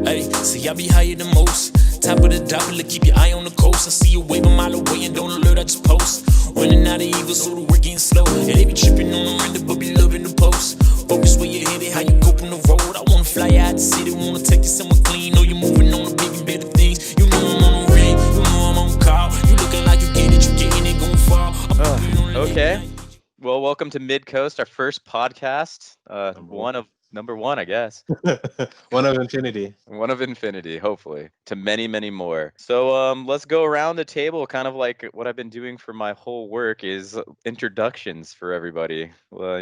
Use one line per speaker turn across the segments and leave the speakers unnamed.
Hey, see, I be higher than most. Top of the doppler, keep your eye on the coast. I see you wave a mile away and don't alert, I just post. Running out of evil, so the work getting slow. And they be tripping on the render, but be loving the post. Focus where you headed, how you cope on the road. I wanna fly out the city, wanna take you somewhere clean. Know you moving on to big and better things. You know I'm on the ring, you know I'm on call. You looking like you get it, you getting it, gon' fall.
Okay. Well, welcome to Midcoast, our first podcast. Number one, I guess.
One of infinity.
One of infinity, hopefully, to many, many more. So let's go around the table. Kind of like what I've been doing for my whole work is introductions for everybody. Well,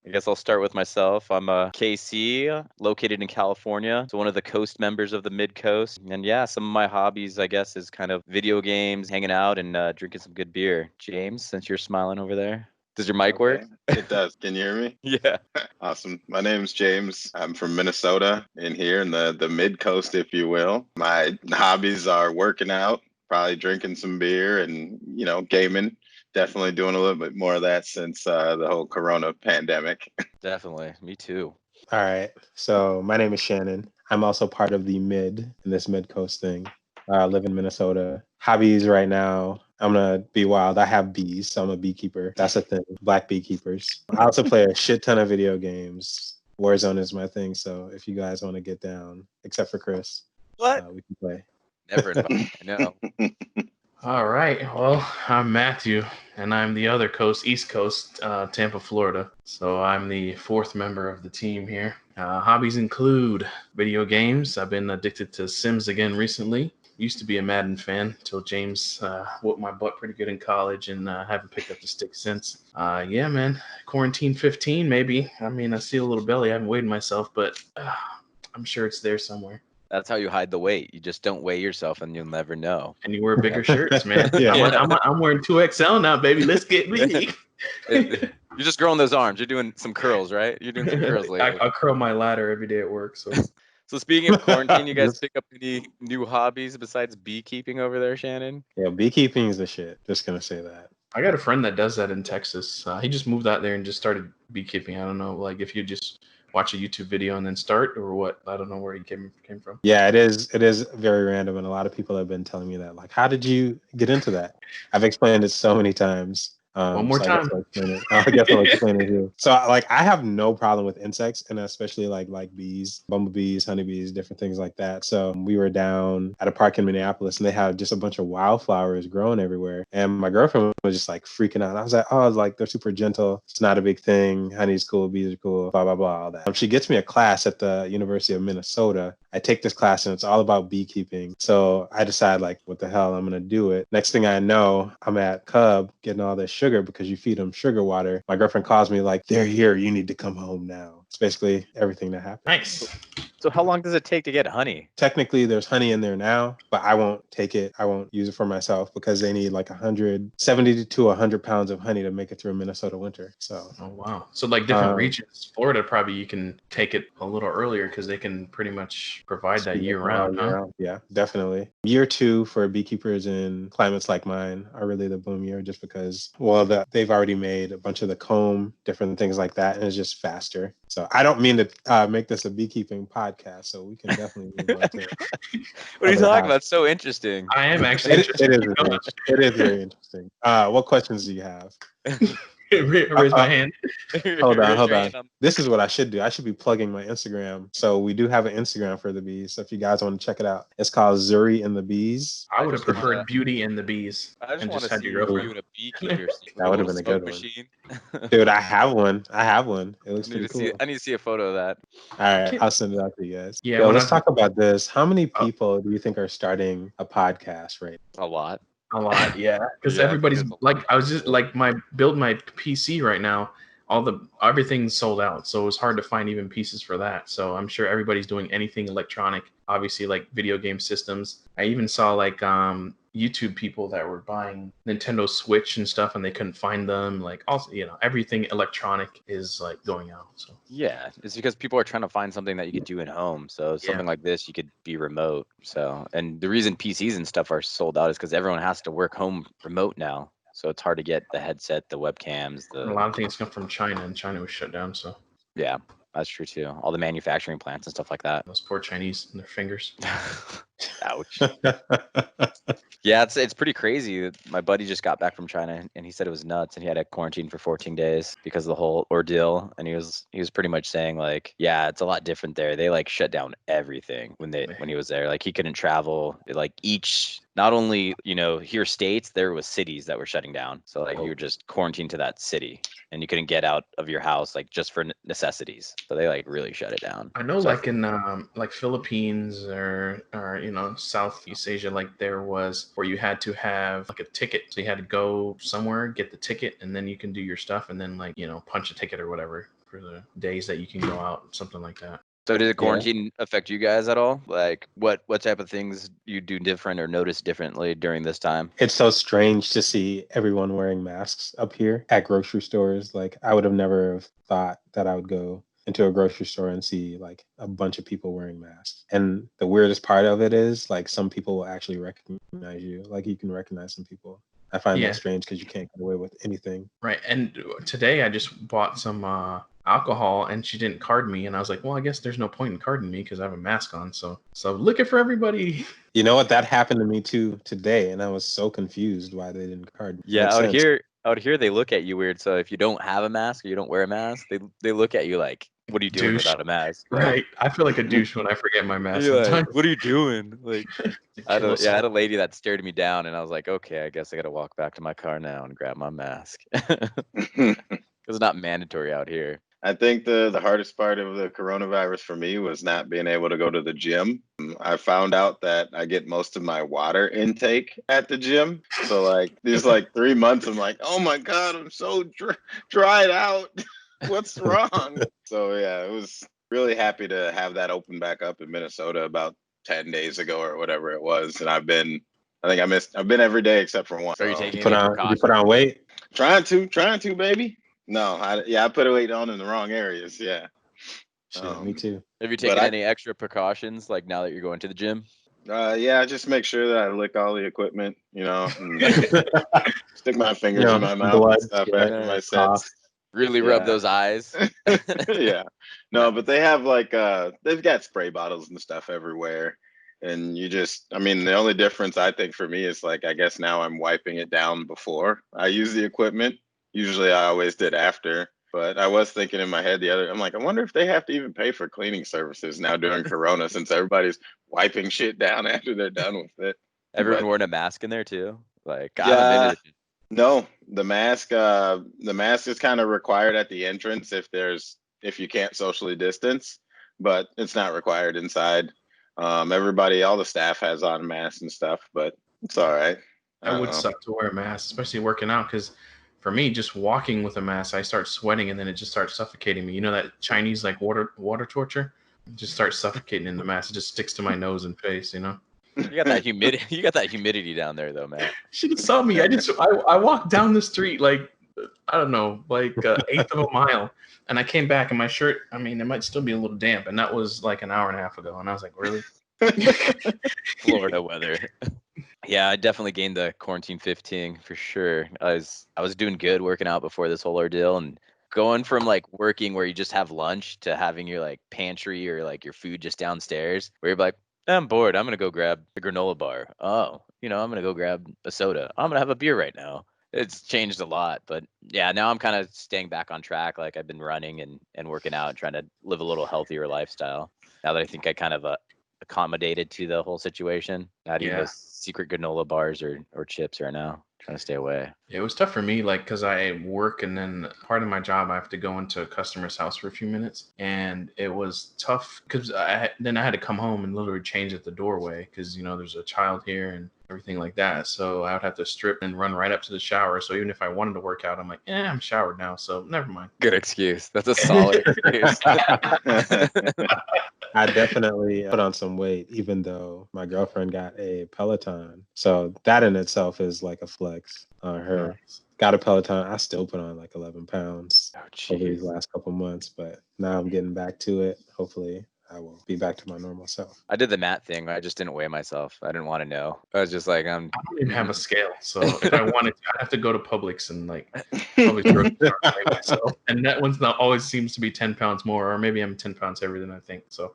I guess I'll start with myself. I'm KC, located in California. So one of the coast members of the Midcoast. And yeah, some of my hobbies, I guess, is kind of video games, hanging out, and drinking some good beer. James, since you're smiling over there. Does your mic work?
It does. Can you hear me?
Yeah.
Awesome. My name's James. I'm from Minnesota in here in the mid-coast, if you will. My hobbies are working out, probably drinking some beer and, gaming. Definitely doing a little bit more of that since the whole Corona pandemic.
Definitely. Me too.
All right. So my name is Shannon. I'm also part of the in this mid-coast thing. I live in Minnesota. Hobbies right now. I'm going to be wild. I have bees, so I'm a beekeeper. That's a thing. Black beekeepers. I also play a shit ton of video games. Warzone is my thing, so if you guys want to get down, except for Chris, we can play.
Never invite. I know.
All right. Well, I'm Matthew, and I'm the other coast, East Coast, Tampa, Florida. So I'm the fourth member of the team here. Hobbies include video games. I've been addicted to Sims again recently. Used to be a Madden fan until James whooped my butt pretty good in college, and haven't picked up the stick since. Yeah, man. Quarantine 15, maybe. I mean, I see a little belly. I haven't weighed myself, but I'm sure it's there somewhere.
That's how you hide the weight. You just don't weigh yourself, and you'll never know.
And you wear bigger shirts, man.
Yeah.
I'm wearing 2XL now, baby. Let's get me.
You're just growing those arms. You're doing some curls, right? You're doing some curls lately.
I curl my ladder every day at work, so...
So speaking of quarantine, you guys pick up any new hobbies besides beekeeping over there, Shannon?
Yeah, beekeeping is the shit. Just going to say that.
I got a friend that does that in Texas. He just moved out there and just started beekeeping. I don't know, like if you just watch a YouTube video and then start or what. I don't know where he came from.
Yeah, it is very random. And a lot of people have been telling me that. Like, how did you get into that? I've explained it so many times.
One more time.
I guess I'll explain it here. So, like, I have no problem with insects, and especially like bees, bumblebees, honeybees, different things like that. So we were down at a park in Minneapolis, and they had just a bunch of wildflowers growing everywhere. And my girlfriend was just like freaking out. I was like, they're super gentle. It's not a big thing. Honey's cool, bees are cool, blah, blah, blah, all that. She gets me a class at the University of Minnesota. I take this class, and it's all about beekeeping. So I decide, like, what the hell, I'm going to do it. Next thing I know, I'm at Cub getting all this sugar because you feed them sugar water. My girlfriend calls me like, they're here. You need to come home now. It's basically everything that happened.
Nice.
So how long does it take to get honey?
Technically, there's honey in there now, but I won't take it. I won't use it for myself because they need like 170 to 100 pounds of honey to make it through a Minnesota winter. So.
Oh, wow. So like different regions, Florida, probably you can take it a little earlier because they can pretty much provide that year round. Huh?
Yeah, definitely. Year 2 for beekeepers in climates like mine are really the boom year just because, they've already made a bunch of the comb, different things like that, and it's just faster. So I don't mean to make this a beekeeping podcast, so we can definitely move on to it.
What are you talking about? It's so interesting.
I am actually interested.
It is very interesting. What questions do you have?
Raise my hand.
Hold on. This is what I should do. I should be plugging my Instagram. So we do have an Instagram for the bees. So if you guys want to check it out, it's called Zuri and the Bees.
I would have preferred Beauty and the Bees.
I just want to see you and a beekeeper.
That would have been a good one. Dude, I have one. It looks pretty cool.
I need to see a photo of that.
All right, I'll send it out to you guys.
Yeah.
Yo, let's talk about this. How many people do you think are starting a podcast right now?
A lot.
A lot, yeah. Because everybody's like, I was just like my PC right now. Everything's sold out, so it was hard to find even pieces for that. So I'm sure everybody's doing anything electronic. Obviously, like video game systems. I even saw like YouTube people that were buying Nintendo Switch and stuff, and they couldn't find them. Like also, everything electronic is like going out. So
yeah, it's because people are trying to find something that you could do at home. So something like this, you could be remote. So, and the reason PCs and stuff are sold out is because everyone has to work home remote now. So it's hard to get the headset, the webcams,
a lot of things come from China, and China was shut down. So
yeah. That's true too. All the manufacturing plants and stuff like that.
Those poor Chinese and their fingers.
Ouch. Yeah, it's pretty crazy. My buddy just got back from China and he said it was nuts and he had to quarantine for 14 days because of the whole ordeal. And he was pretty much saying like, yeah, it's a lot different there. They like shut down everything when he was there. Like he couldn't travel. Like each, not only, here states, there was cities that were shutting down. So like you were just quarantined to that city and you couldn't get out of your house like just for necessities. So they like really shut it down.
I know,
So
like in like Philippines or Southeast Asia, like there was where you had to have like a ticket. So you had to go somewhere, get the ticket, and then you can do your stuff, and then like punch a ticket or whatever for the days that you can go out, something like that.
So did the quarantine affect you guys at all? Like what type of things you do different or notice differently during this time?
It's so strange to see everyone wearing masks up here at grocery stores. Like I would have never thought that I would go into a grocery store and see like a bunch of people wearing masks. And the weirdest part of it is like some people will actually recognize you. Like you can recognize some people. I find that strange because you can't get away with anything.
Right. And today I just bought some alcohol and she didn't card me. And I was like, well, I guess there's no point in carding me because I have a mask on. So looking for everybody.
You know what? That happened to me too today. And I was so confused why they didn't card me.
Yeah, out here they look at you weird. So if you don't have a mask or you don't wear a mask, they look at you like, what are you doing without a mask?
Right. I feel like a douche when I forget my mask.
Like, what are you doing? Like, I had a lady that stared me down, and I was like, okay, I guess I got to walk back to my car now and grab my mask. It's not mandatory out here.
I think the hardest part of the coronavirus for me was not being able to go to the gym. I found out that I get most of my water intake at the gym. So like these like 3 months, I'm like, oh my God, I'm so dried out. What's wrong? So yeah, I was really happy to have that open back up in Minnesota about 10 days ago or whatever it was. And I've been every day except for one.
So you taking
you put on weight?
Trying to, baby. No, I put a weight on in the wrong areas. Yeah.
Shit, me too.
Have you taken any extra precautions like now that you're going to the gym?
Yeah, I just make sure that I lick all the equipment, and stick my fingers in my mouth and stuff after my sets.
Really rub those eyes.
Yeah. No, but they have like they've got spray bottles and stuff everywhere. And the only difference I think for me is like I guess now I'm wiping it down before I use the equipment. Usually I always did after. But I was thinking in my head I'm like, I wonder if they have to even pay for cleaning services now during Corona since everybody's wiping shit down after they're done with it.
Everyone wearing a mask in there too? Like,
no, the mask is kind of required at the entrance if you can't socially distance, but it's not required inside. All the staff has on masks and stuff, but it's all right.
I would suck to wear a mask, especially working out, because for me, just walking with a mask, I start sweating and then it just starts suffocating me. You know that Chinese like water torture? It just starts suffocating in the mask. It just sticks to my nose and face,
You got that humidity. You got that humidity down there, though, man.
She saw me. I walked down the street like I don't know, like eighth of a mile, and I came back and my shirt. I mean, it might still be a little damp, and that was like an hour and a half ago. And I was like, really?
Florida weather. Yeah, I definitely gained the quarantine 15 for sure. I was doing good working out before this whole ordeal, and going from like working where you just have lunch to having your like pantry or like your food just downstairs, where you're like, I'm bored. I'm going to go grab a granola bar. Oh, I'm going to go grab a soda. I'm going to have a beer right now. It's changed a lot. But yeah, now I'm kind of staying back on track. Like I've been running and working out and trying to live a little healthier lifestyle. Now that I think I kind of accommodated to the whole situation. Not even those secret granola bars or chips right now. Trying to stay away.
Yeah, it was tough for me, like, because I work and then part of my job, I have to go into a customer's house for a few minutes. And it was tough because I had to come home and literally change at the doorway because, there's a child here and everything like that. So I would have to strip and run right up to the shower. So even if I wanted to work out, I'm like, I'm showered now. So never mind.
Good excuse. That's a solid excuse.
I definitely put on some weight, even though my girlfriend got a Peloton. So that in itself is like a flex on her. Nice. Got a Peloton. I still put on like 11 pounds over these last couple months, but now I'm getting back to it. Hopefully I will be back to my normal self.
I did the mat thing. I just didn't weigh myself. I didn't want to know. I was just like,
I don't even have a scale, so if I wanted to, I'd have to go to Publix and like probably grocery store and weigh myself. And that one's not always seems to be 10 pounds more, or maybe I'm 10 pounds heavier than I think. So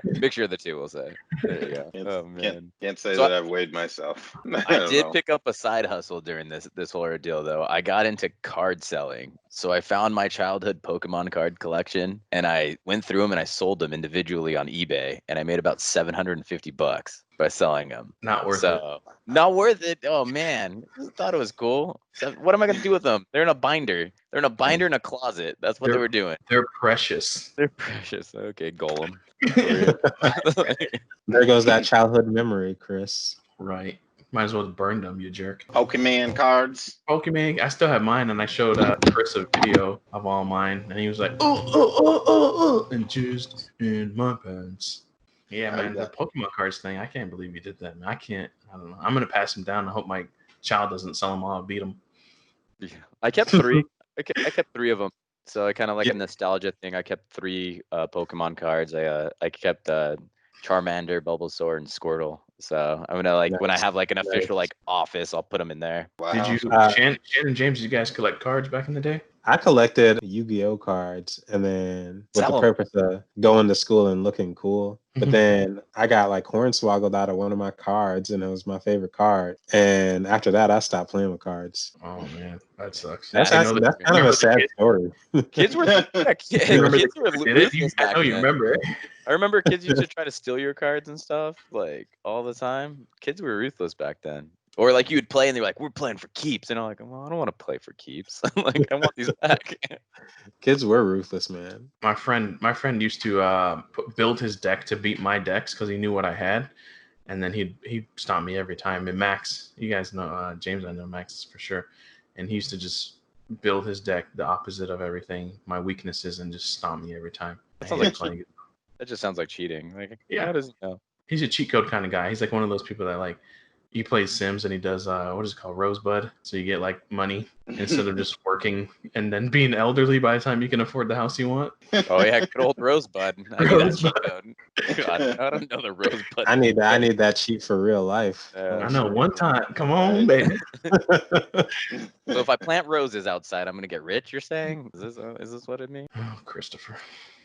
mixture of the two, we'll say. There you go. Oh man.
Can't say
So
that I've weighed myself.
I
don't
did
know.
pick up a side hustle during this whole ordeal though. I got into card selling. So I found my childhood Pokemon card collection and I went through them and I sold them individually on eBay and I made about $750 by selling them.
not worth it.
Not worth it. Oh man, I thought it was cool. So what am I gonna do with them? They're in a binder. They're in a binder in a closet. That's what they were doing.
They're precious.
They're precious. Okay, Golem.
There goes that childhood memory, Chris.
Right. Might as well burn them, you jerk.
Pokemon cards.
Pokemon, I still have mine, and I showed Chris a video of all mine, and he was like, oh, and juiced in my pants. Yeah,
I
man, the
got-
Pokemon cards thing, I can't believe you did that, man. I don't know. I'm going to pass them down. I hope my child doesn't sell them all. I'll beat them.
I kept three. I kept three of them. So I kind of like a nostalgia thing. I kept three Pokemon cards. I kept Charmander, Bulbasaur, and Squirtle. So I'm gonna when I have like an official like office, I'll put them in there.
Wow.
Did you, Shannon and James, did you guys collect cards back in the day?
I collected Yu-Gi-Oh cards and then with
Sell
the
'em.
purpose of going to school and looking cool. But
Mhm.
then I got like hornswoggled out of one of my cards and it was my favorite card. And after that, I stopped playing with cards.
Oh, man, that sucks.
That's
I know
that's
that-
kind of
remember
a
the
sad
kid-
story.
Kids were
You remember
kids
the
were
kid that did it?
ruthless
I
back
know you
then.
remember it.
I remember kids used to try to steal your cards and stuff like all the time. Kids were ruthless back then. Or like you would play and they're like, "We're playing for keeps," and I'm like, "Well, I don't want to play for keeps. Like I want these back."
Kids were ruthless, man.
My friend used to build his deck to beat my decks because he knew what I had, and then he'd stomp me every time. And Max, you guys know James, I know Max for sure, and he used to just build his deck the opposite of everything, my weaknesses, and just stomp me every time.
That
I
sounds
hated
like
playing it.
That just sounds like cheating. Like,
Yeah.
how does he know?
He's a cheat code kind of guy. He's like one of those people that like he plays Sims and he does what is it called, Rosebud. So you get like money instead of just working and then being elderly by the time you can afford the house you want.
Oh yeah, good old Rosebud. I get that cheat code. God, I don't know the Rosebud.
I need that cheat for real life.
I know one time. Come on, baby.
So if I plant roses outside, I'm gonna get rich. You're saying? Is this what it means?
Oh, Christopher.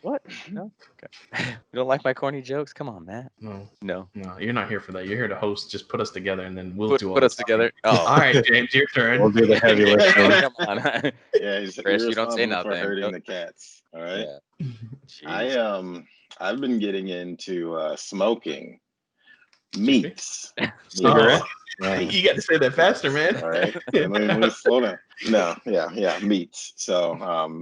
What? No. Okay. You don't like my corny jokes? Come on, Matt.
No,
No.
you're not here for that. You're here to host. Just put us together and then we'll do all
Put
the
us
talking.
together. Oh.
All right, James, your turn.
We'll do the heavy lifting.
Come on.
Yeah, he's
Chris, you don't say
responsible for
nothing.
hurting
Nope.
the cats. All right.
Yeah. Jeez.
I've been getting into smoking
me?
meats.
Oh,
Yeah.
you got to say that faster, man.
All right. Let me slow down. No, yeah, meats. So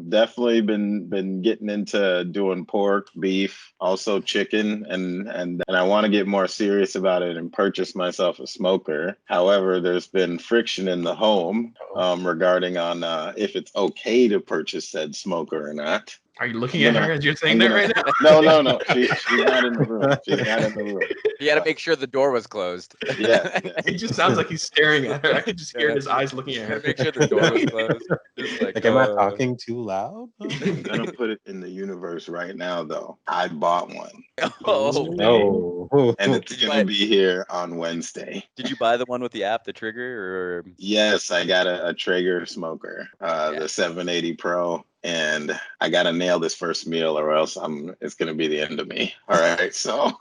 definitely been getting into doing pork, beef, also chicken, and I want to get more serious about it and purchase myself a smoker. However, there's been friction in the home regarding on if it's okay to purchase said smoker or not.
Are you looking at her as you're saying that right now?
No. She's not in the room. She's not in the room.
You had to make sure the door was closed.
Yeah.
He just sounds like he's staring at her. I can just hear his eyes looking at her.
Gotta make sure the door was closed. Just
Like, am I talking too loud?
I'm gonna put it in the universe right now, though. I bought one,
Oh,
No.
and it's gonna be here on Wednesday.
did you buy the one with the app, the Trigger, or
Yes, I got a Trager smoker, the 780 Pro, and I gotta nail this first meal, or else it's gonna be the end of me. All right, so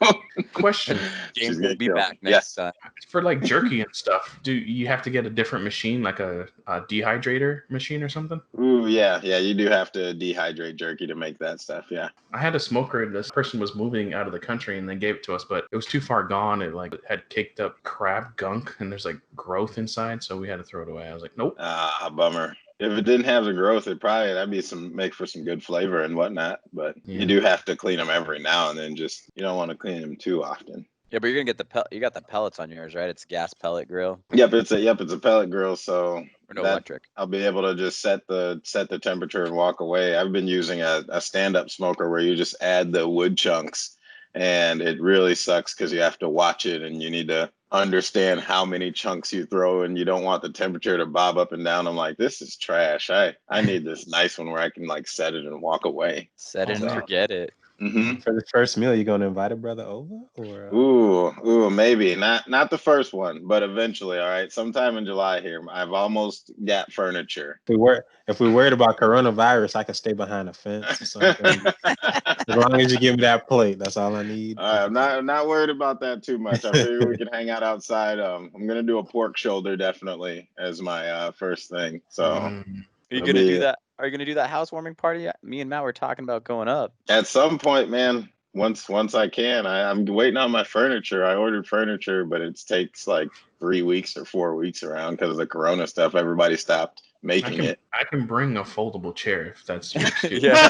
Question
She's
James
gonna
will be
kill me.
back next time?
for like jerky and stuff. Do you have to get a different machine, like a dehydrator machine or something?
ooh, yeah, you do have to dehydrate jerky to make that stuff. Yeah.
I had a smoker. This person was moving out of the country and they gave it to us, but it was too far gone. It like had caked up crab gunk and there's like growth inside, so we had to throw it away. I was like, nope.
Bummer. If it didn't have the growth, that'd be make for some good flavor and whatnot. But
Yeah.
you do have to clean them every now and then. Just you don't want to clean them too often.
Yeah, but you're gonna get you got the pellets on yours, right? It's gas pellet grill
Yep, it's a pellet grill, so
or no
that-
electric.
I'll be able to just set the temperature and walk away. I've been using a stand-up smoker where you just add the wood chunks, and it really sucks because you have to watch it and you need to understand how many chunks you throw, and you don't want the temperature to bob up and down. I'm like, this is trash. I need this nice one where I can like set it and walk away.
Set it and
wow.
forget it.
For the first meal, you going to invite a brother over? Or
Ooh, maybe. Not the first one, but eventually, all right. Sometime in July here. I've almost got furniture.
if we're worried about coronavirus, I could stay behind a fence or something. As long as you give me that plate, that's all I need.
I'm not worried about that too much. I figure we can hang out outside. I'm gonna do a pork shoulder definitely as my first thing. So
Are you gonna do that? Are you gonna do that housewarming party? Me and Matt were talking about going up.
at some point, man. Once I can, I'm waiting on my furniture. I ordered furniture, but it takes like 3 weeks or 4 weeks around because of the Corona stuff. Everybody stopped making it.
I can bring a foldable chair if that's your
Yeah,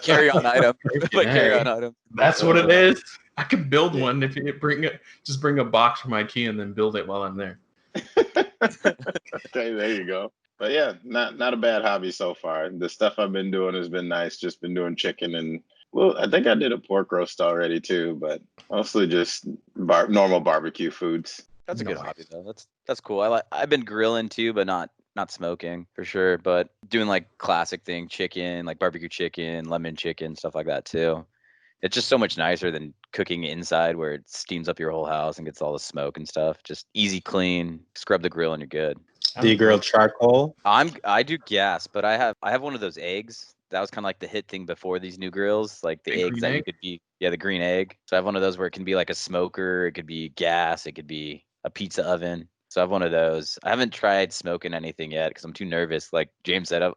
carry on item. Like carry on item.
That's what it is. I could build one if you bring a box from IKEA and then build it while I'm there.
Okay, there you go. But yeah, not a bad hobby so far. The stuff I've been doing has been nice. Just been doing chicken and I think I did a pork roast already too, but mostly just normal barbecue foods.
That's a good hobby though. That's cool. I've been grilling too, but not smoking for sure. But doing like classic thing, chicken, like barbecue chicken, lemon chicken, stuff like that too. It's just so much nicer than cooking inside where it steams up your whole house and gets all the smoke and stuff. Just easy, clean, scrub the grill and you're good.
Do you grill charcoal?
I do gas, but I have one of those eggs. That was kind of like the hit thing before these new grills, like the eggs that you could be, the green egg. So I have one of those where it can be like a smoker, it could be gas, it could be a pizza oven. So I have one of those. I haven't tried smoking anything yet because I'm too nervous. Like James said, I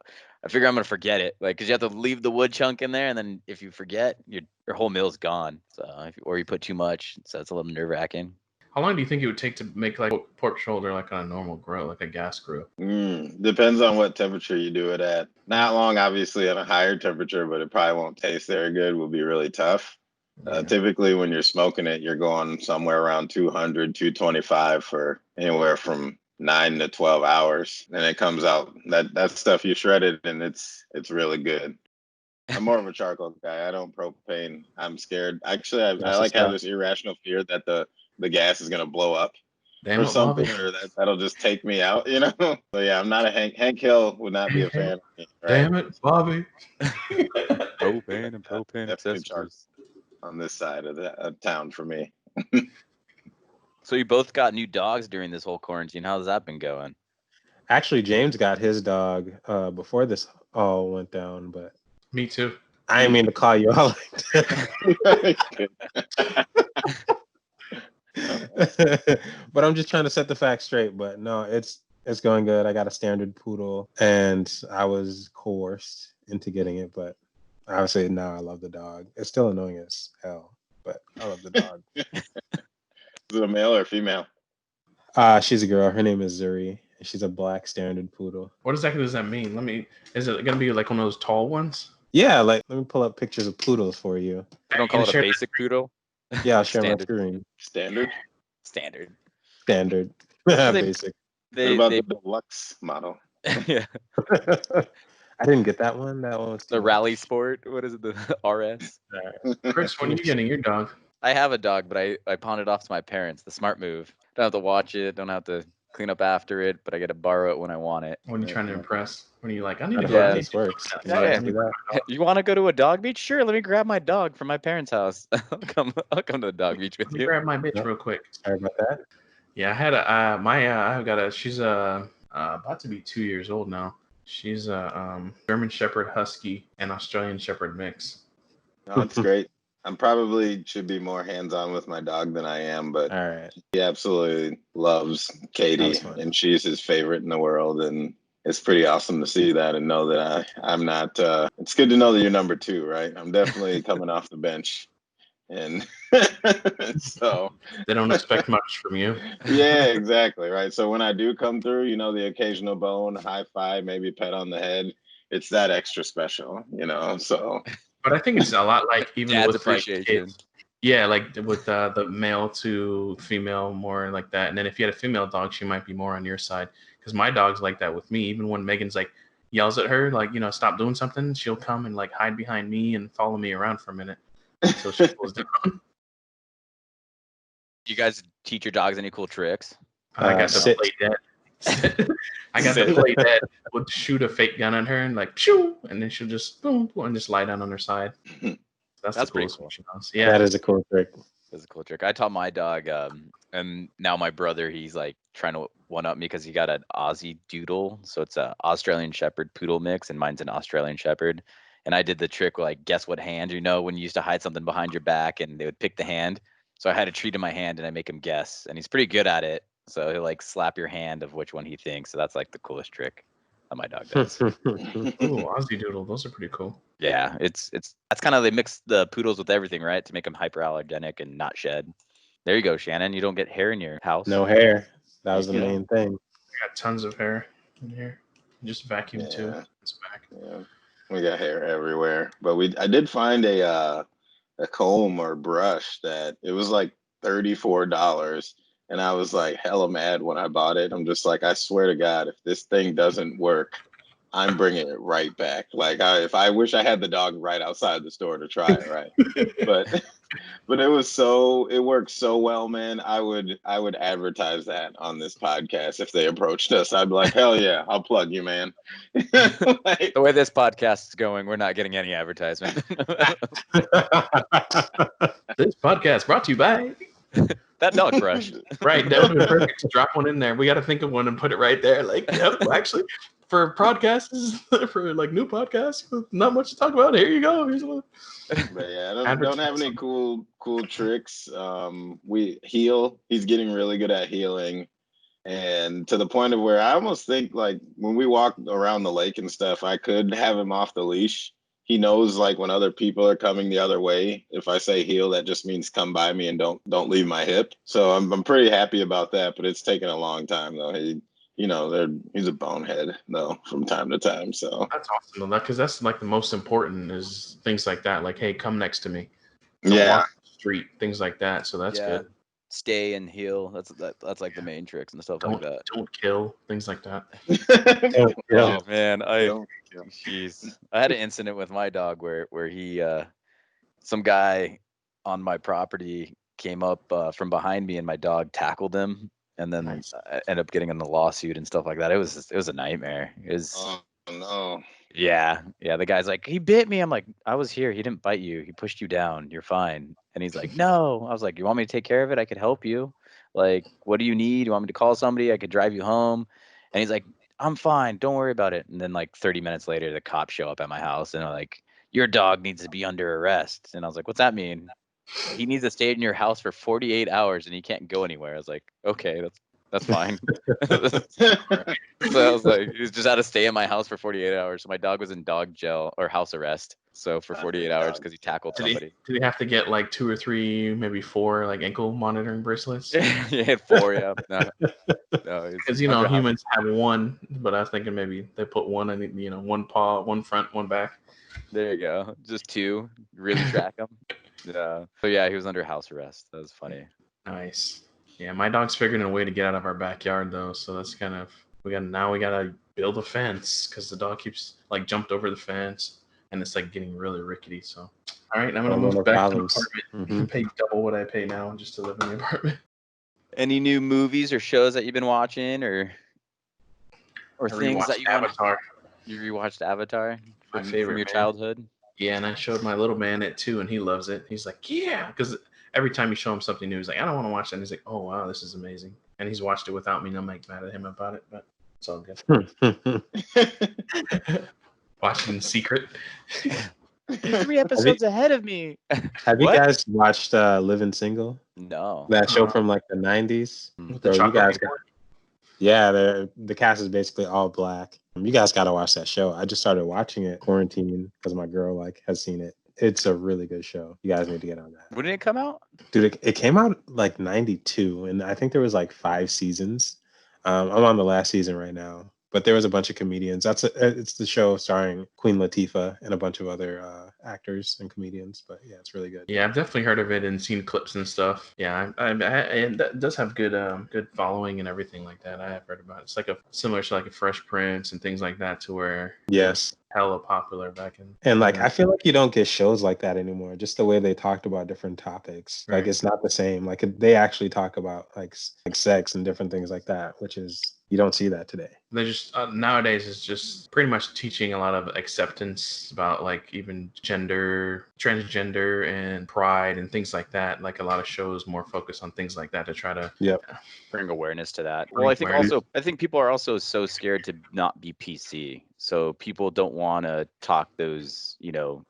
figure I'm gonna forget it, like because you have to leave the wood chunk in there, and then if you forget, your whole meal's gone. So or you put too much, so it's a little nerve wracking.
How long do you think it would take to make like pork shoulder like on a normal grill, like a gas grill?
Depends on what temperature you do it at. Not long, obviously, at a higher temperature, but it probably won't taste very good. Will be really tough. Typically, when you're smoking it, you're going somewhere around 200, 225 for anywhere from 9 to 12 hours, and it comes out that stuff you shredded, and it's really good. I'm more of a charcoal guy. I don't propane. I'm scared. Actually, I like have this irrational fear that the gas is gonna blow up or something, or that'll just take me out, you know. So yeah, I'm not a Hank Hill would not be a fan of me, right?
Damn it, Bobby.
Propane
accessories on this side of town for me.
So you both got new dogs during this whole quarantine. How's that been going?
Actually, James got his dog before this all went down, but
Me too.
I didn't mean to call you out like that. But I'm just trying to set the facts straight. But no, it's going good. I got a standard poodle, and I was coerced into getting it. But obviously now I love the dog. It's still annoying as hell, but I love the dog.
Is it a male or a female?
She's a girl. Her name is Zuri. She's a black standard poodle.
What exactly does that mean? Is it gonna be like one of those tall ones?
Yeah, like let me pull up pictures of poodles for you.
You don't call it a basic poodle?
Yeah, I'll share my screen.
Standard.
Basic.
What about the deluxe model?
Yeah.
I didn't get that one. That one was
The Rally Sport. What is it? The RS.
Chris, when are you getting your dog?
I have a dog, but I pawned it off to my parents. The smart move. Don't have to watch it. Don't have to clean up after it, but I get to borrow it when I want it.
When you're trying to impress. When you're like, I need to
Yeah,
go.
this works.
Yeah. You want to go to a dog beach? Sure. Let me grab my dog from my parents' house. I'll come to the dog beach with
Let me
you.
grab my bitch real quick.
Sorry about that.
Yeah, I had I've got a. She's about to be 2 years old now. She's a German Shepherd Husky and Australian Shepherd mix.
No, it's great. I probably should be more hands-on with my dog than I am, but
All right.
he absolutely loves Katie, and she's his favorite in the world. And it's pretty awesome to see that and know that I'm not. It's good to know that you're number two, right? I'm definitely coming off the bench, and so
They don't expect much from you.
yeah, exactly, right. So when I do come through, you know, the occasional bone, high five, maybe pet on the head, it's that extra special, you know. So.
But I think it's a lot like even
Dad's
with like
appreciation.
kids. Yeah, like with the male to female, more like that. And then if you had a female dog, she might be more on your side. Because my dog's like that with me. Even when Megan's like yells at her, like, you know, stop doing something, she'll come and like hide behind me and follow me around for a minute until she cools down.
You guys teach your dogs any cool tricks?
I got to
sit.
play dead. I got to play dead. Would shoot a fake gun at her and like shoo, and then she'll just boom, and just lie down on her side. That's
That's
the
pretty
coolest
cool.
one she knows.
That
Yeah.
is a cool trick.
That's a cool trick. I taught my dog, and now my brother, he's like trying to one up me because he got an Aussie Doodle. So it's a Australian Shepherd Poodle mix, and mine's an Australian Shepherd. And I did the trick where, like, guess what hand, when you used to hide something behind your back and they would pick the hand. So I had a treat in my hand and I make him guess, and he's pretty good at it. So he'll like slap your hand of which one he thinks. So that's like the coolest trick that my dog does.
Ooh, Aussie Doodle. Those are pretty cool.
Yeah, that's kind of, they mix the poodles with everything, right? To make them hyperallergenic and not shed. There you go, Shannon. You don't get hair in your house.
No hair. That was the
Yeah.
main thing.
I got tons of hair in here. Just vacuum too.
Yeah.
It's back.
Yeah, we got hair everywhere. But I did find a comb or brush that it was like $34, and I was like hella mad when I bought it. I'm just like, I swear to God, if this thing doesn't work, I'm bringing it right back. Like, if I wish I had the dog right outside the store to try it, right? But it worked so well, man. I would advertise that on this podcast if they approached us. I'd be like, hell yeah, I'll plug you, man.
The way this podcast is going, we're not getting any advertisement.
This podcast brought to you by.
That dog brush.
Right, that would have been perfect to drop one in there. We got to think of one and put it right there. Like, yep, actually, for podcasts, for like new podcasts, not much to talk about. Here you go. Here's one.
But yeah, I don't have any cool tricks. We heal. He's getting really good at healing, and to the point of where I almost think, like, when we walk around the lake and stuff, I could have him off the leash. He knows, like, when other people are coming the other way, if I say heal, that just means come by me and don't leave my hip. So I'm pretty happy about that, but it's taken a long time though. He's a bonehead though from time to time. So
That's awesome, though, because that's like the most important is things like that. Like, hey, come next to me. Don't
yeah,
walk the street, things like that. So that's good.
Stay and heal. That's like the main tricks and stuff like that.
Don't kill, things like that.
Oh man,
Don't
jeez. I had an incident with my dog where he some guy on my property came up from behind me and my dog tackled him, and then
Nice.
I ended up getting in the lawsuit and stuff like that. It was a nightmare. It was
Oh no.
yeah. The guy's like, he bit me. I'm like, I was here. He didn't bite you. He pushed you down. You're fine. And he's like, no. I was like, you want me to take care of it? I could help you. Like, what do you need? You want me to call somebody? I could drive you home. And he's like, I'm fine. Don't worry about it. And then like 30 minutes later, the cops show up at my house and are like, your dog needs to be under arrest. And I was like, what's that mean? He needs to stay in your house for 48 hours and he can't go anywhere. I was like, okay, that's fine. So I was like, he was just had to stay in my house for 48 hours. So my dog was in dog jail or house arrest. So for 48 hours because he tackled somebody.
Did he have to get like 2 or 3, maybe 4 like ankle monitoring bracelets?
He had 4, yeah. No,
Because humans have 1, but I was thinking maybe they put 1 in, 1 paw, 1 front, 1 back.
There you go. Just 2. Really track him. Yeah. So yeah, he was under house arrest. That was funny.
Nice. Yeah, my dog's figuring a way to get out of our backyard though, so that's kind of we gotta build a fence because the dog keeps like jumped over the fence and it's like getting really rickety. So all right, I'm gonna move back to the apartment and pay double what I pay now just to live in the apartment.
Any new movies or shows that you've been watching or things that you
Avatar?
You rewatched Avatar
My favorite
from your
man.
childhood?
Yeah, and I showed my little man it too, and he loves it. He's like, yeah, because every time you show him something new, he's like, I don't want to watch that. And he's like, oh wow, this is amazing. And he's watched it without me, and I'm like mad at him about it, but it's all good. Watch it in secret.
3 episodes ahead of me.
Have you
What?
guys watched Living Single?
No.
That show from like the 90s?
With
Bro,
the
you
chocolate
guys
people.
Yeah, the cast is basically all black. You guys got to watch that show. I just started watching it quarantine because my girl has seen it. It's a really good show. You guys need to get on that.
When did it come out?
Dude, it came out like 92, and I think there was like 5 seasons. I'm on the last season right now, but there was a bunch of comedians. It's the show starring Queen Latifah and a bunch of other actors and comedians. But yeah, it's really good.
Yeah, I've definitely heard of it and seen clips and stuff. Yeah, and that does have good following and everything like that. I have heard about it. It's like similar to like a Fresh Prince and things like that, to where
Yes.
hella popular back in.
And like, I feel like you don't get shows like that anymore. Just the way they talked about different topics, like
Right.
it's not the same. Like they actually talk about like sex and different things like that, which is you don't see that today.
They're just nowadays is just pretty much teaching a lot of acceptance about like even gender, transgender, and pride and things like that. Like a lot of shows more focus on things like that to try to
bring awareness to that.
Bring
Well, I think
awareness.
also I think people are also so scared to not be PC. So people don't want to talk those,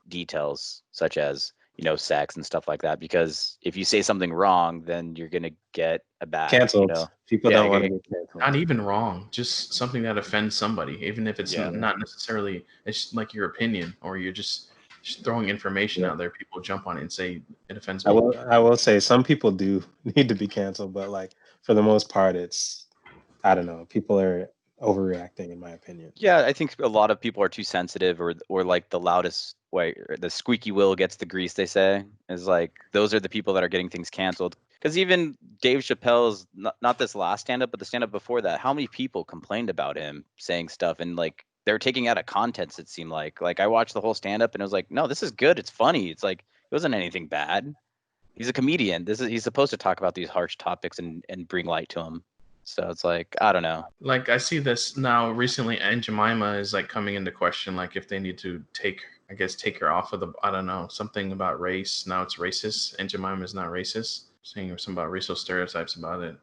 details such as, sex and stuff like that, because if you say something wrong, then you're going to get a bad,
Canceled. People
Yeah,
don't want to
you're
get canceled.
not even wrong, just something that offends somebody, even if it's not necessarily it's like your opinion or you're just throwing information out there. People jump on it and say it offends me.
I will say some people do need to be canceled, but like for the most part, it's, I don't know, people are overreacting in my opinion.
Yeah, I think a lot of people are too sensitive, or like the loudest way, or the squeaky wheel gets the grease, they say, is like those are the people that are getting things canceled. Because even Dave Chappelle's not this last stand-up, but the stand-up before that, how many people complained about him saying stuff and like they're taking out of context, it seemed like. Like I watched the whole stand-up and it was like, no, this is good, it's funny, it's like it wasn't anything bad. He's a comedian. He's supposed to talk about these harsh topics and bring light to them. So it's like, I don't know.
Like I see this now recently, Aunt Jemima is like coming into question, like if they need to take her off of the, I don't know, something about race. Now it's racist. Aunt Jemima is not racist. Saying something about racial stereotypes about it.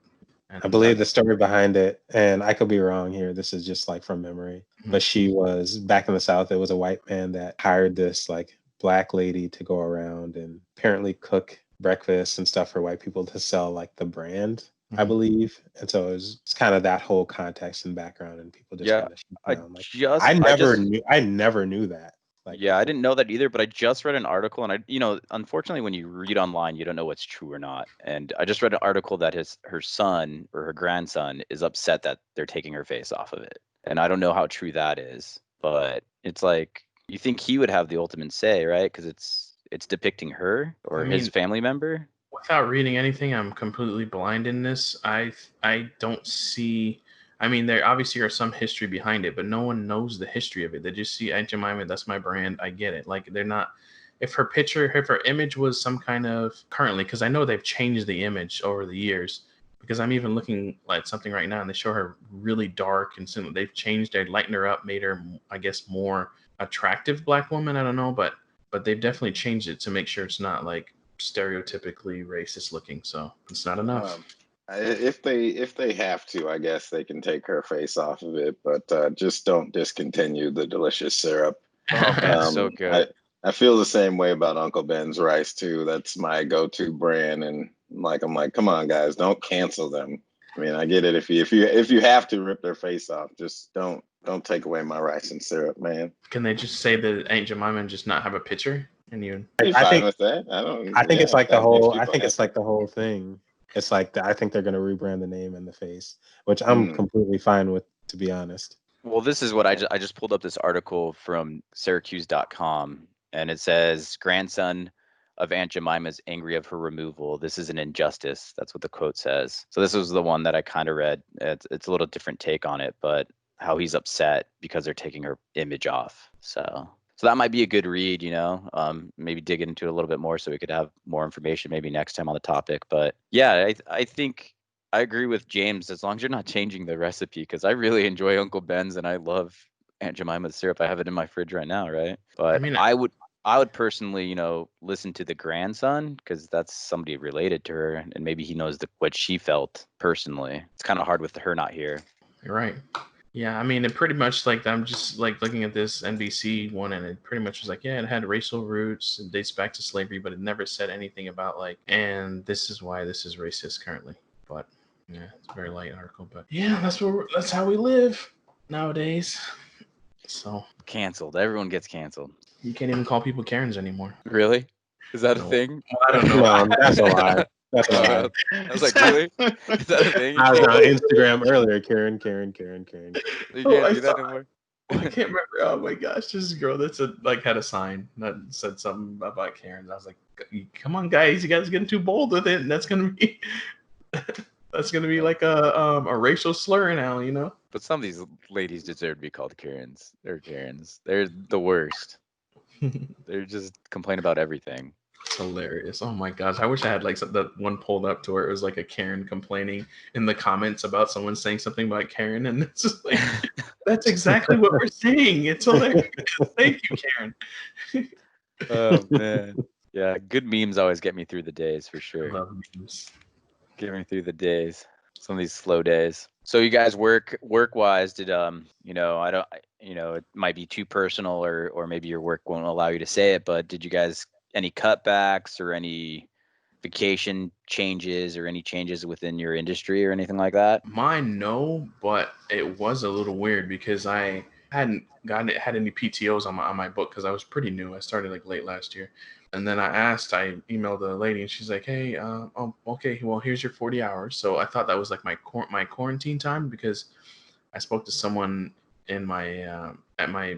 And
I believe the story behind it, and I could be wrong here, this is just like from memory, but she was back in the South. It was a white man that hired this like black lady to go around and apparently cook breakfast and stuff for white people to sell like the brand, I believe. And so it's kind of that whole context and background, and people just kind of shut down. Like, I never knew that. Like,
yeah, I didn't know that either, but I just read an article, and unfortunately, when you read online, you don't know what's true or not. And I just read an article that her son or her grandson is upset that they're taking her face off of it. And I don't know how true that is, but it's like, you think he would have the ultimate say, right? Because it's depicting her or his family member.
Without reading anything, I'm completely blind in this. I don't see. I mean, there obviously are some history behind it, but no one knows the history of it. They just see Aunt Jemima, that's my brand. I get it. Like they're not. If her image was some kind of currently, because I know they've changed the image over the years. Because I'm even looking at something right now, and they show her really dark, and so they've changed. They lightened her up, made her, I guess, more attractive black woman. I don't know, but they've definitely changed it to make sure it's not like stereotypically racist looking. So it's not enough.
If they have to, I guess they can take her face off of it, but just don't discontinue the delicious syrup.
Oh, Ben's so good.
I feel the same way about Uncle Ben's rice too. That's my go-to brand, and I'm like, come on, guys, don't cancel them. I mean, I get it. If you have to rip their face off, just don't take away my rice and syrup, man.
Can they just say that Aunt Jemima and just not have a picture? And
I think
with that. I
think it's like the whole. I think it's like the whole thing. It's like I think they're going to rebrand the name and the face, which I'm completely fine with, to be honest.
Well, this is what I just pulled up this article from Syracuse.com, and it says, grandson of Aunt Jemima is angry of her removal. This is an injustice. That's what the quote says. So this was the one that I kind of read. It's a little different take on it, but how he's upset because they're taking her image off. So that might be a good read, maybe dig into it a little bit more so we could have more information maybe next time on the topic. But yeah, I think I agree with James, as long as you're not changing the recipe, because I really enjoy Uncle Ben's and I love Aunt Jemima's syrup. I have it in my fridge right now, right? But I would personally, listen to the grandson, because that's somebody related to her, and maybe he knows what she felt personally. It's kind of hard with her not here.
You're right. Yeah, I mean, it pretty much like I'm just like looking at this NBC one, and it pretty much was like, yeah, it had racial roots, it dates back to slavery, but it never said anything about like, and this is why this is racist currently. But yeah, it's a very light article, but yeah, that's how we live nowadays. So
canceled. Everyone gets canceled.
You can't even call people Karens anymore.
Really? Is that a thing?
I don't know.
That's a lie. That's a lie.
I was like, really? Is that a thing?
I was on Instagram earlier. Karen.
You can't do that anymore.
I can't remember. Oh my gosh, this girl that said had a sign that said something about Karens. I was like, come on, guys, you guys are getting too bold with it. And that's gonna be That's gonna be like a racial slur now, you know.
But some of these ladies deserve to be called Karens. They're Karens. They're the worst. They're just complain about everything.
It's hilarious. Oh my gosh. I wish I had like that one pulled up to where it was like a Karen complaining in the comments about someone saying something about Karen. And it's just like, that's exactly what we're saying. It's hilarious. Thank you, Karen.
Oh, man. Yeah, good memes always get me through the days for
I
sure.
love memes.
Get me through the days. Some of these slow days. So you guys work wise, did it might be too personal or maybe your work won't allow you to say it, but did you guys any cutbacks or any vacation changes or any changes within your industry or anything like that?
Mine, no, but it was a little weird because I hadn't had any PTOs on my book because I was pretty new. I started like late last year. And then I emailed the lady and she's like, hey, okay, well, here's your 40 hours. So I thought that was like my quarantine time because I spoke to someone in my at my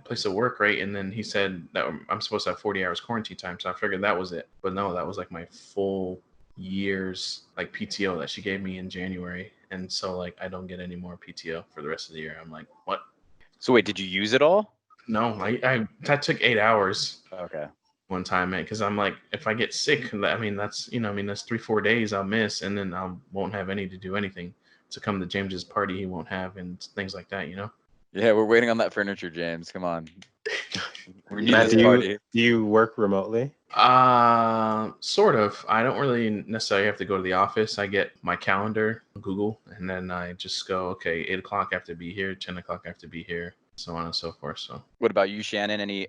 place of work, right? And then he said that I'm supposed to have 40 hours quarantine time. So I figured that was it. But no, that was like my full year's like PTO that she gave me in January. And so like I don't get any more PTO for the rest of the year. I'm like, what?
So wait, did you use it all?
No, I that took 8 hours.
Okay.
One time, man, because I'm like, if I get sick, I mean, that's 3-4 days I'll miss, and then I won't have any to do anything to come to James's party. He won't have and things like that, you know.
Yeah, we're waiting on that furniture, James. Come on. We need
Matt,
this party.
do you work remotely?
Sort of. I don't really necessarily have to go to the office. I get my calendar on Google, and then I just go, okay, 8 o'clock I have to be here, 10 o'clock I have to be here, so on and so forth. So
What about you, Shannon? Any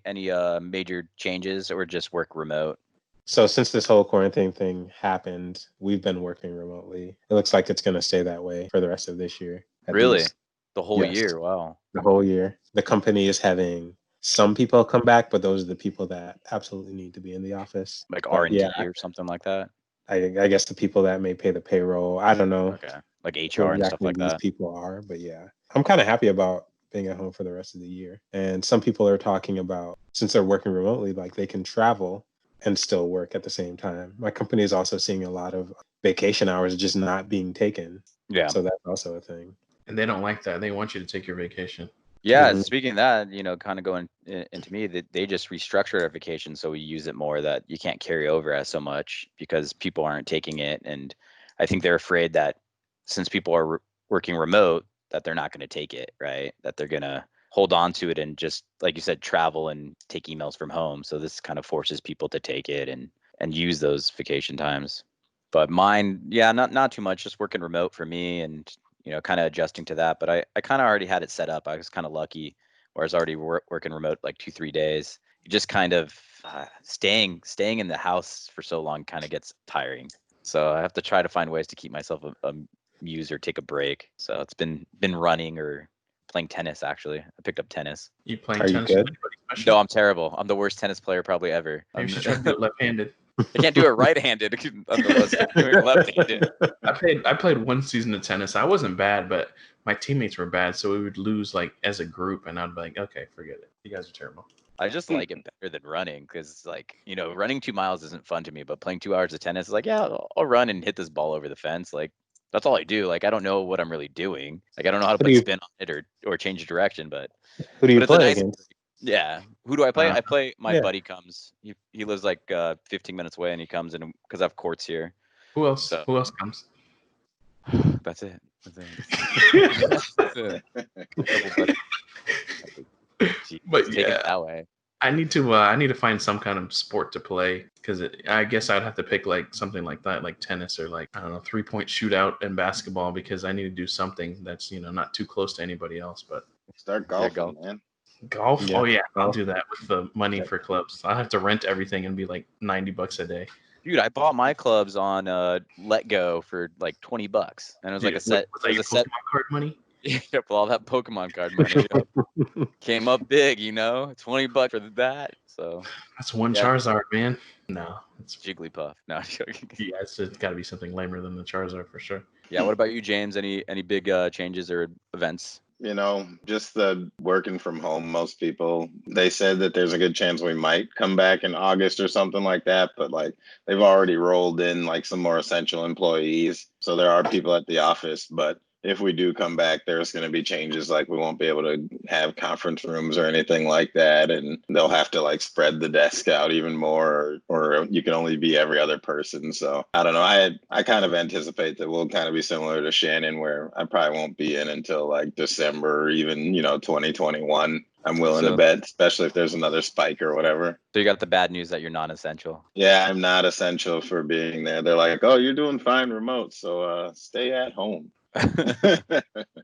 major changes or just work remote?
So since this whole quarantine thing happened, we've been working remotely. It looks like it's going to stay that way for the rest of this year.
Really?
least.
The whole
Yes.
year? Wow.
The whole year. The company is having some people come back, but those are the people that absolutely need to be in the office.
Like
But
R&D
yeah,
or something like that?
I guess the people that may pay the payroll. I don't know
Okay. Like
who
HR and stuff
exactly
like
these
that.
people are, but yeah, I'm kind of happy about being at home for the rest of the year. And some people are talking about, since they're working remotely, like they can travel and still work at the same time. My company is also seeing a lot of vacation hours just not being taken.
Yeah.
So that's also a thing.
and they don't like that. They want you to take your vacation.
Yeah,
Mhm.
speaking of that, kind of going into me, that they just restructured our vacation so we use it more, that you can't carry over as so much because people aren't taking it. And I think they're afraid that since people are working remote, that they're not going to take it, right? That they're going to hold on to it and just, like you said, travel and take emails from home. So this kind of forces people to take it and use those vacation times. But mine, yeah, not too much, just working remote for me and kind of adjusting to that. But I kind of already had it set up. I was kind of lucky, where I was already working remote like 2-3 days. You just kind of staying in the house for so long kind of gets tiring. So I have to try to find ways to keep myself amused or take a break. So it's been running or playing tennis. Actually, I picked up tennis.
You playing
Are you
tennis
good?
with anybody special?
No, I'm terrible. I'm the worst tennis player probably ever.
Maybe you should try to do it left-handed.
I can't do it right-handed. I'm the worst at doing it left-handed.
I played one season of tennis. I wasn't bad, but my teammates were bad, so we would lose like as a group, and I'd be like, okay, forget it. You guys are terrible.
I just like it better than running because, like, running 2 miles isn't fun to me, but playing 2 hours of tennis is like, yeah, I'll run and hit this ball over the fence. Like, that's all I do. Like, I don't know what I'm really doing. Like, I don't know how to
Who do
put
you-
spin on it or change direction, but
Who do you
it's a
play
nice.
against?
Yeah. Who do I play?
Uh,
I play my
yeah.
buddy comes. He lives like 15 minutes away, and he comes in because I have courts here.
Who else?
So-
Who else comes?
That's it. That's it. Jeez,
But
take it
yeah.
that way.
I need to find some kind of sport to play because I guess I'd have to pick like something like that, like tennis or like, I don't know, 3-point shootout and basketball, because I need to do something that's not too close to anybody else. But
Start golfing,
golf.
man.
golf,
Yeah,
oh yeah, I'll
golf.
do that with the money for clubs. I have to rent everything and be like $90 a day.
Dude, I bought my clubs on Let Go for like $20, and it was like a set.
Was that
It
your
was a set.
Pokemon card money?
Yep, with all that Pokemon card money came up big, $20 for that. So
That's one
Yeah.
Charizard, man. No, it's
Jigglypuff. No, I'm joking.
yeah, it's got to be something lamer than the Charizard for sure.
Yeah. What about you, James? Any big changes or events?
you know, just the working from home. Most people, they said that there's a good chance we might come back in August or something like that, but like they've already rolled in like some more essential employees. So there are people at the office, but if we do come back, there's going to be changes. Like we won't be able to have conference rooms or anything like that. And they'll have to like spread the desk out even more, or you can only be every other person. So I don't know. I kind of anticipate that we'll kind of be similar to Shannon, where I probably won't be in until like December or even, 2021. I'm willing to
So-
bet, especially if there's another spike or whatever.
So you got the bad news that you're non-essential.
Yeah, I'm not essential for being there. They're like, oh, you're doing fine remote, so stay at home.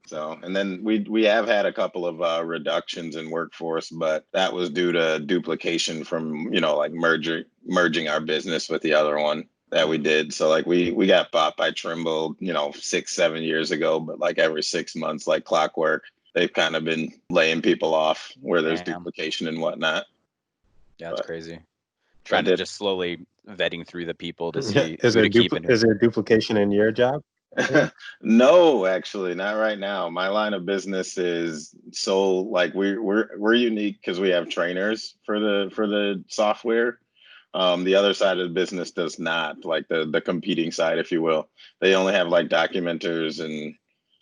So, and then we have had a couple of reductions in workforce, but that was due to duplication from like merging our business with the other one that we did. So like we got bought by Trimble 6-7 years ago, but like every 6 months, like clockwork, they've kind of been laying people off where there's
Damn.
duplication and whatnot.
Yeah, it's
But
crazy. Trying to just slowly vetting through the people to see
Is
who
there
to keep and who.
is there duplication in your job?
No, actually, not right now. My line of business is so like we're unique because we have trainers for the software. The other side of the business does not, like the competing side, if you will. They only have like documenters and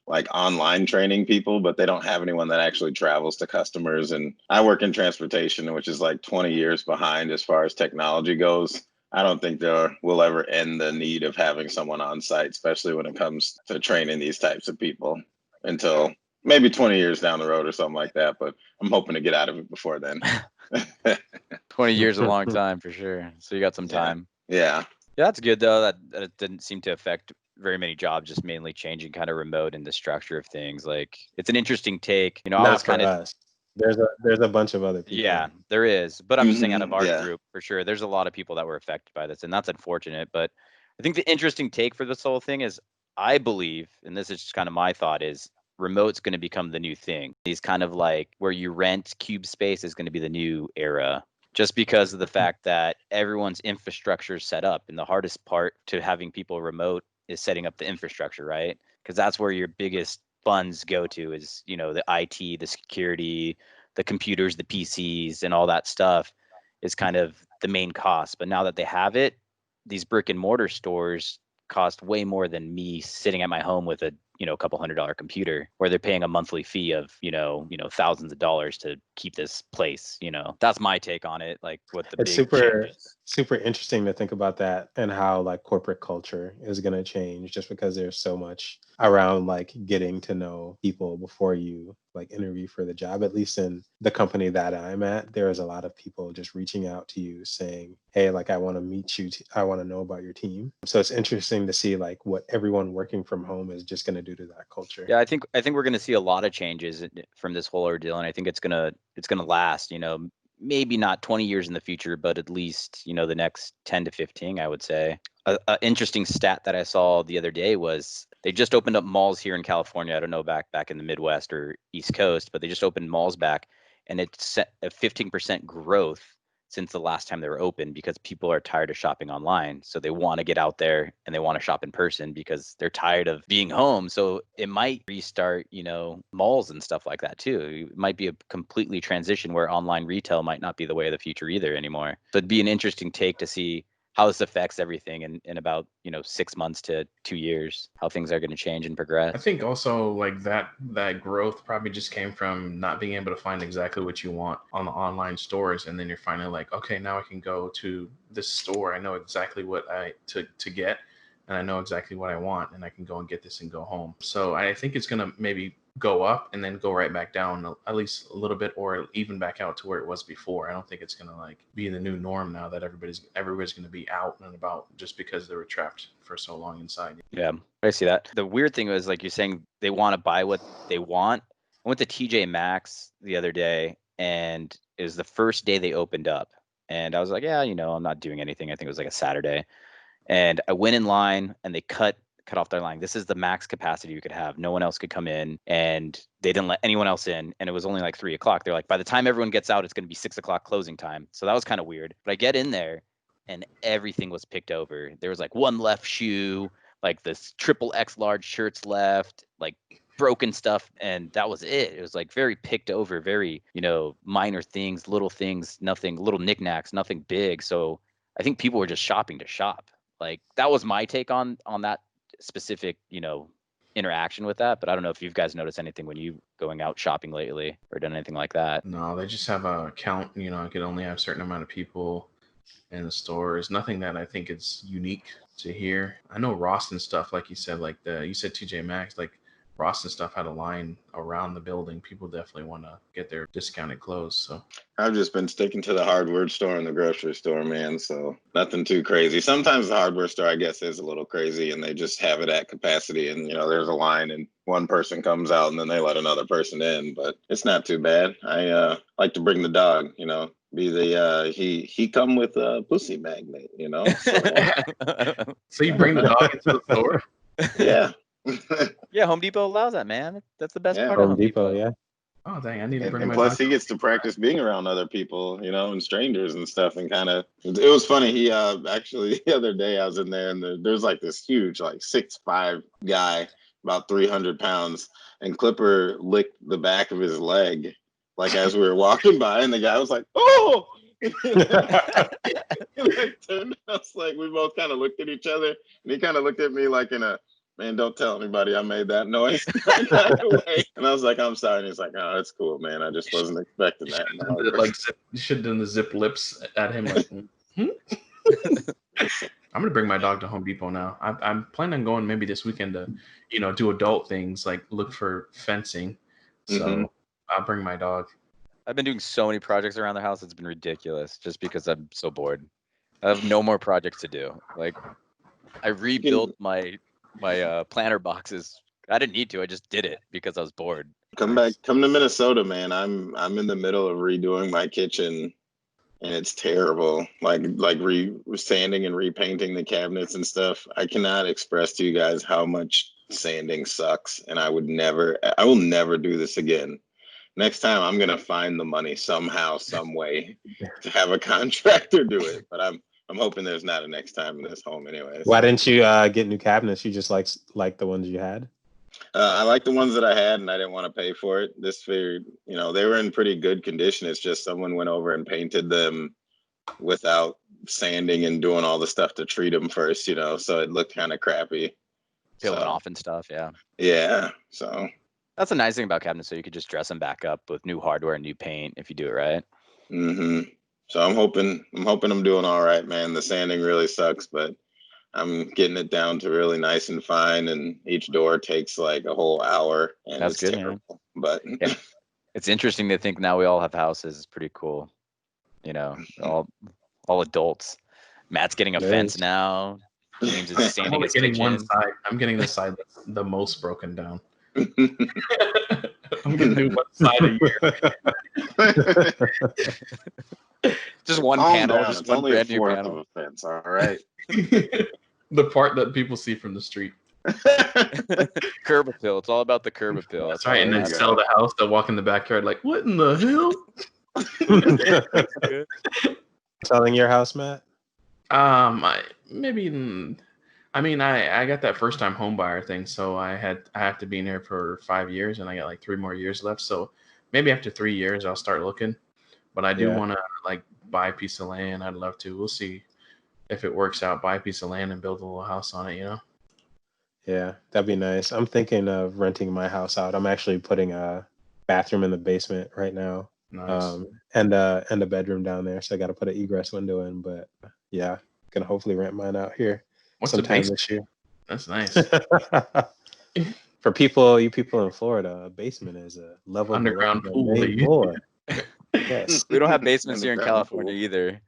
like online training people, but they don't have anyone that actually travels to customers. And I work in transportation, which is like 20 years behind as far as technology goes. I don't think there will ever end the need of having someone on site, especially when it comes to training these types of people until maybe 20 years down the road or something like that. But I'm hoping to get out of it before then.
20 years is a long time for sure. So you got some
Yeah.
time.
Yeah.
Yeah, that's good though. That it didn't seem to affect very many jobs, just mainly changing kind of remote and the structure of things. Like it's an interesting take. I
Not
was
for
kind of
us. There's a bunch of other people.
yeah, there is. But I'm just saying out of our
Yeah.
group for sure, there's a lot of people that were affected by this, and that's unfortunate. But I think the interesting take for this whole thing is I believe, and this is just kind of my thought, is remote's going to become the new thing. These kind of like where you rent cube space is going to be the new era. Just because of the fact that everyone's infrastructure is set up. And the hardest part to having people remote is setting up the infrastructure, right? Because that's where your biggest funds go to is, the IT, the security, the computers, the PCs, and all that stuff is kind of the main cost. But now that they have it, these brick and mortar stores cost way more than me sitting at my home with a couple $100 computer, where they're paying a monthly fee of thousands of dollars to keep this place. That's my take on it, like what the
It's
big changes.
super interesting to think about that and how like corporate culture is going to change just because there's so much around like getting to know people before you like interview for the job. At least in the company that I'm at, there is a lot of people just reaching out to you saying, hey, like I want to meet you. I want to know about your team. So it's interesting to see like what everyone working from home is just going to do to that culture.
Yeah, I think we're going to see a lot of changes from this whole ordeal, and I think it's gonna last. Maybe not 20 years in the future, but at least the next 10 to 15, I would say. A interesting stat that I saw the other day was they just opened up malls here in California. I don't know back in the Midwest or East Coast, but they just opened malls back, and it's set a 15% growth since the last time they were open, because people are tired of shopping online. So they want to get out there and they want to shop in person because they're tired of being home. So it might restart, malls and stuff like that too. It might be a completely transition where online retail might not be the way of the future either anymore. So it'd be an interesting take to see how this affects everything in about 6 months to 2 years, how things are going to change and progress.
I think also like that growth probably just came from not being able to find exactly what you want on the online stores, and then you're finally like, okay, now I can go to this store. I know exactly what to get, and I know exactly what I want, and I can go and get this and go home. So I think it's gonna maybe go up and then go right back down at least a little bit, or even back out to where it was before. I don't think it's gonna like be the new norm now that everybody's gonna be out and about just because they were trapped for so long inside.
Yeah, I see that. The weird thing was, like you're saying, they want to buy what they want. I went to TJ Maxx the other day, and it was the first day they opened up. And I was like, yeah, I'm not doing anything. I think it was like a Saturday. And I went in line, and they cut off their line. This is the max capacity you could have. No one else could come in, and they didn't let anyone else in. And it was only like 3:00. They're like, by the time everyone gets out, it's going to be 6:00 closing time. So that was kind of weird. But I get in there, and everything was picked over. There was like one left shoe, like this triple X large shirts left, like broken stuff, and that was it. It was like very picked over, very, minor things, nothing, little knickknacks, nothing big. So I think people were just shopping to shop. Like that was my take on that specific, interaction with that. But I don't know if you guys noticed anything when you going out shopping lately or done anything like that.
No, they just have a count. I could only have a certain amount of people in the stores. Nothing that I think is unique to here. I know Ross and stuff, like you said, you said TJ Maxx, like Ross and stuff had a line around the building. People definitely want to get their discounted clothes. So
I've just been sticking to the hardware store and the grocery store, man. So nothing too crazy. Sometimes the hardware store, I guess, is a little crazy, and they just have it at capacity. And there's a line, and one person comes out, and then they let another person in. But it's not too bad. I like to bring the dog. Be the he come with a pussy magnet.
So you bring the dog into the store?
Yeah.
Yeah, Home Depot allows that, man. That's the best part of
Home
Home
Depot,
Depot.
yeah.
Oh, dang, I need to bring
And
my
plus,
dog.
he gets to practice being around other people, and strangers and stuff. And kind of, it was funny. He actually the other day I was in there, and there's like this huge, like 6'5" guy, about 300 pounds, and Clipper licked the back of his leg, like as we were walking by, and the guy was like, "Oh!" Turned, I was like, we both kind of looked at each other, and he kind of looked at me like in a, "Man, don't tell anybody I made that noise." And I was like, "I'm sorry." And he's like, "Oh, that's cool, man. I just wasn't expecting that."
You should have done the zip lips at him. Like, I'm gonna bring my dog to Home Depot now. I'm planning on going maybe this weekend to, do adult things like look for fencing. So I'll bring my dog.
I've been doing so many projects around the house. It's been ridiculous just because I'm so bored. I have no more projects to do. Like I rebuilt my planter boxes. I didn't need to. I just did it because I was bored.
Come to Minnesota, man. I'm in the middle of redoing my kitchen, and it's terrible. Like sanding and repainting the cabinets and stuff. I cannot express to you guys how much sanding sucks, and I will never do this again. Next time, I'm gonna find the money somehow, some way, to have a contractor do it. But I'm hoping there's not a next time in this home, anyways.
Why didn't you get new cabinets? You just like the ones you had?
I like the ones that I had, and I didn't want to pay for it. This figured, they were in pretty good condition. It's just someone went over and painted them without sanding and doing all the stuff to treat them first, so it looked kind of crappy.
Peeling off and stuff, yeah.
Yeah, so.
That's the nice thing about cabinets, so you could just dress them back up with new hardware and new paint if you do it right.
So I'm hoping I'm doing all right, man. The sanding really sucks, but I'm getting it down to really nice and fine, and each door takes like a whole hour, and
That's
it's
good,
terrible.
man.
But
yeah. It's interesting to think now we all have houses. It's pretty cool. All adults. Matt's getting a fence now. James is sanding his kitchen.
One side. I'm getting the side that's the most broken down. I'm gonna do one side a year.
Just one panel,
down.
just
It's
one
only
brand
a
new
fourth
panel.
of a fence, all right.
The part that people see from the street.
Curb appeal. It's all about the curb appeal.
That's right. And then sell the house. They'll walk in the backyard like, what in the hell?
Selling your house, Matt?
I got that first time home buyer thing, so I have to be in here for 5 years, and I got like 3 more years left. So maybe after 3 years I'll start looking. But I do want to buy a piece of land. I'd love to. We'll see if it works out. Buy a piece of land and build a little house on it.
Yeah, that'd be nice. I'm thinking of renting my house out. I'm actually putting a bathroom in the basement right now.
Nice.
And a bedroom down there. So I got to put an egress window in. But yeah, gonna hopefully rent mine out here.
What's the
sometime
basement?
this year.
That's nice.
For you people in Florida, a basement is a level
Underground
below the
pool.
main floor. Yes.
We don't have basements here in California either.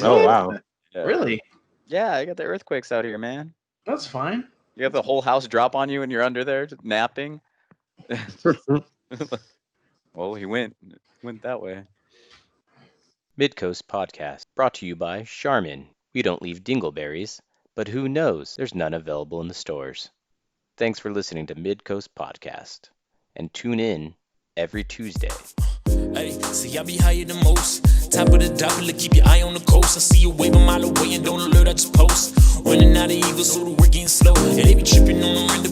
Oh wow.
Yeah.
Really?
Yeah, I got the earthquakes out here, man.
That's fine.
You have the whole house drop on you and you're under there just napping. Well, he went that way.
Midcoast Podcast, brought to you by Charmin. We don't leave dingleberries, but who knows? There's none available in the stores. Thanks for listening to Midcoast Podcast, and tune in every Tuesday.
Hey, see, I be higher than most. Top of the double, keep your eye on the coast. I see you wave a mile away and don't alert, I just post. Running out of evil, so the work getting slow. And they be tripping on the render,